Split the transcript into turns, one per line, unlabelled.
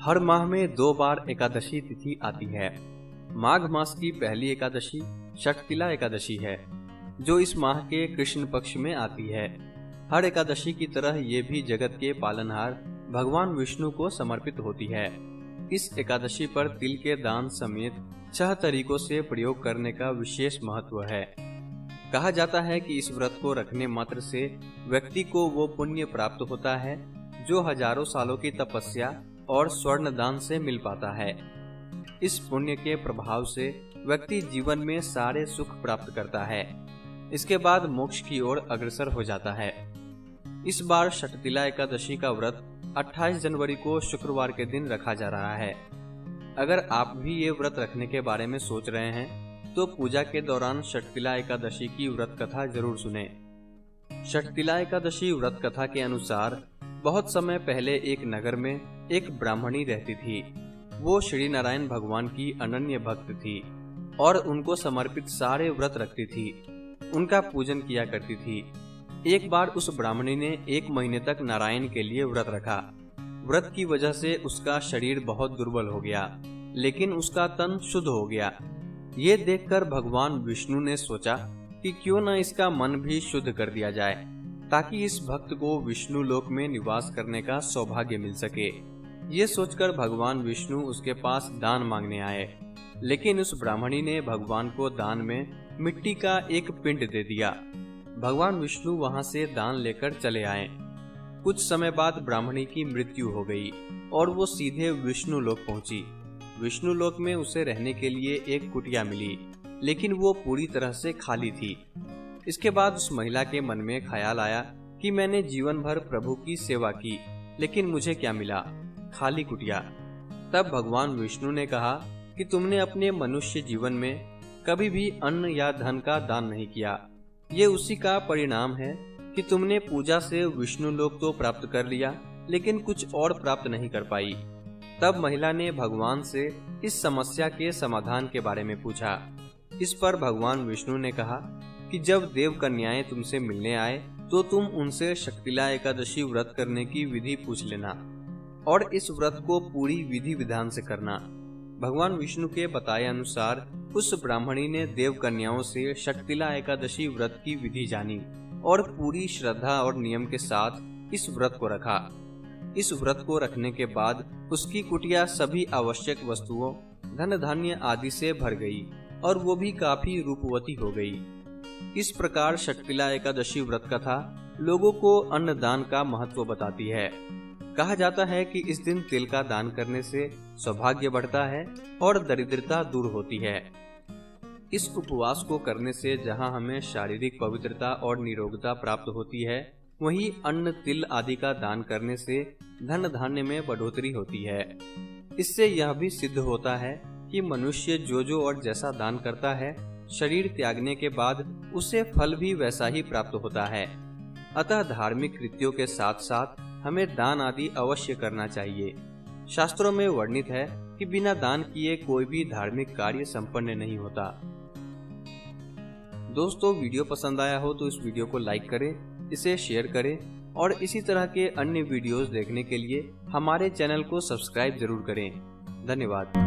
हर माह में 2 बार एकादशी तिथि आती है। माघ मास की पहली एकादशी षटतिला एकादशी है, जो इस माह के कृष्ण पक्ष में आती है। हर एकादशी की तरह ये भी जगत के पालनहार भगवान विष्णु को समर्पित होती है। इस एकादशी पर तिल के दान समेत 6 तरीकों से प्रयोग करने का विशेष महत्व है। कहा जाता है कि इस व्रत को रखने मात्र से व्यक्ति को वो पुण्य प्राप्त होता है जो हजारों सालों की तपस्या और स्वर्ण दान से मिल पाता है। इस पुण्य के प्रभाव से व्यक्ति जीवन में सारे सुख प्राप्त करता है। इसके बाद मोक्ष की ओर अग्रसर हो जाता है। इस बार षटतिला एकादशी का व्रत 28 जनवरी को शुक्रवार के दिन रखा जा रहा है। अगर आप भी ये व्रत रखने के बारे में सोच रहे हैं तो पूजा के दौरान षटतिला एकादशी की व्रत कथा जरूर सुने। षटतिला एकादशी व्रत कथा के अनुसार बहुत समय पहले एक नगर में एक ब्राह्मणी रहती थी। वो श्री नारायण भगवान की अनन्य भक्त थी और उनको समर्पित सारे व्रत रखती थी। उनका पूजन किया करती थी। एक बार उस ब्राह्मणी ने 1 महीने तक नारायण के लिए व्रत रखा। व्रत की वजह से उसका शरीर बहुत दुर्बल हो गया, लेकिन उसका तन शुद्ध हो गया। ये देखकर भगवान विष्णु ने सोचा कि क्यों न इसका मन भी शुद्ध कर दिया जाए, ताकि इस भक्त को विष्णु लोक में निवास करने का सौभाग्य मिल सके। ये सोचकर भगवान विष्णु उसके पास दान मांगने आए, लेकिन उस ब्राह्मणी ने भगवान को दान में मिट्टी का एक पिंड दे दिया। भगवान विष्णु वहां से दान लेकर चले आए। कुछ समय बाद ब्राह्मणी की मृत्यु हो गई और वो सीधे विष्णु लोक पहुंची। विष्णु लोक में उसे रहने के लिए एक कुटिया मिली, लेकिन वो पूरी तरह से खाली थी। इसके बाद उस महिला के मन में ख्याल आया कि मैंने जीवन भर प्रभु की सेवा की, लेकिन मुझे क्या मिला? खाली कुटिया। तब भगवान विष्णु ने कहा कि तुमने अपने मनुष्य जीवन में कभी भी अन्न या धन का दान नहीं किया। ये उसी का परिणाम है कि तुमने पूजा से विष्णु लोक तो प्राप्त कर लिया, लेकिन कुछ और प्राप्त नहीं कर पाई। तब महिला ने भगवान से इस समस्या के समाधान के बारे में पूछा। इस पर भगवान विष्णु ने कहा कि जब देव कन्याएं तुमसे मिलने आए तो तुम उनसे षटतिला एकादशी व्रत करने की विधि पूछ लेना और इस व्रत को पूरी विधि विधान से करना। भगवान विष्णु के बताए अनुसार उस ब्राह्मणी ने देव कन्याओं से षटतिला एकादशी व्रत की विधि जानी और पूरी श्रद्धा और नियम के साथ इस व्रत को रखा। इस व्रत को रखने के बाद उसकी कुटिया सभी आवश्यक वस्तुओं, धन धान्य आदि से भर गई और वो भी काफी रूपवती हो गई। इस प्रकार षटतिला एकादशी व्रत कथा लोगों को अन्नदान का महत्व बताती है। कहा जाता है कि इस दिन तिल का दान करने से सौभाग्य बढ़ता है और दरिद्रता दूर होती है। इस उपवास को करने से जहां हमें शारीरिक पवित्रता और निरोगता प्राप्त होती है, वहीं अन्न, तिल आदि का दान करने से धन धान्य में बढ़ोतरी होती है। इससे यह भी सिद्ध होता है कि मनुष्य जो और जैसा दान करता है, शरीर त्यागने के बाद उसे फल भी वैसा ही प्राप्त होता है। अतः धार्मिक कृत्यों के साथ साथ हमें दान आदि अवश्य करना चाहिए। शास्त्रों में वर्णित है कि बिना दान किए कोई भी धार्मिक कार्य संपन्न नहीं होता। दोस्तों, वीडियो पसंद आया हो तो इस वीडियो को लाइक करें, इसे शेयर करें और इसी तरह के अन्य वीडियोस देखने के लिए हमारे चैनल को सब्सक्राइब जरूर करें। धन्यवाद।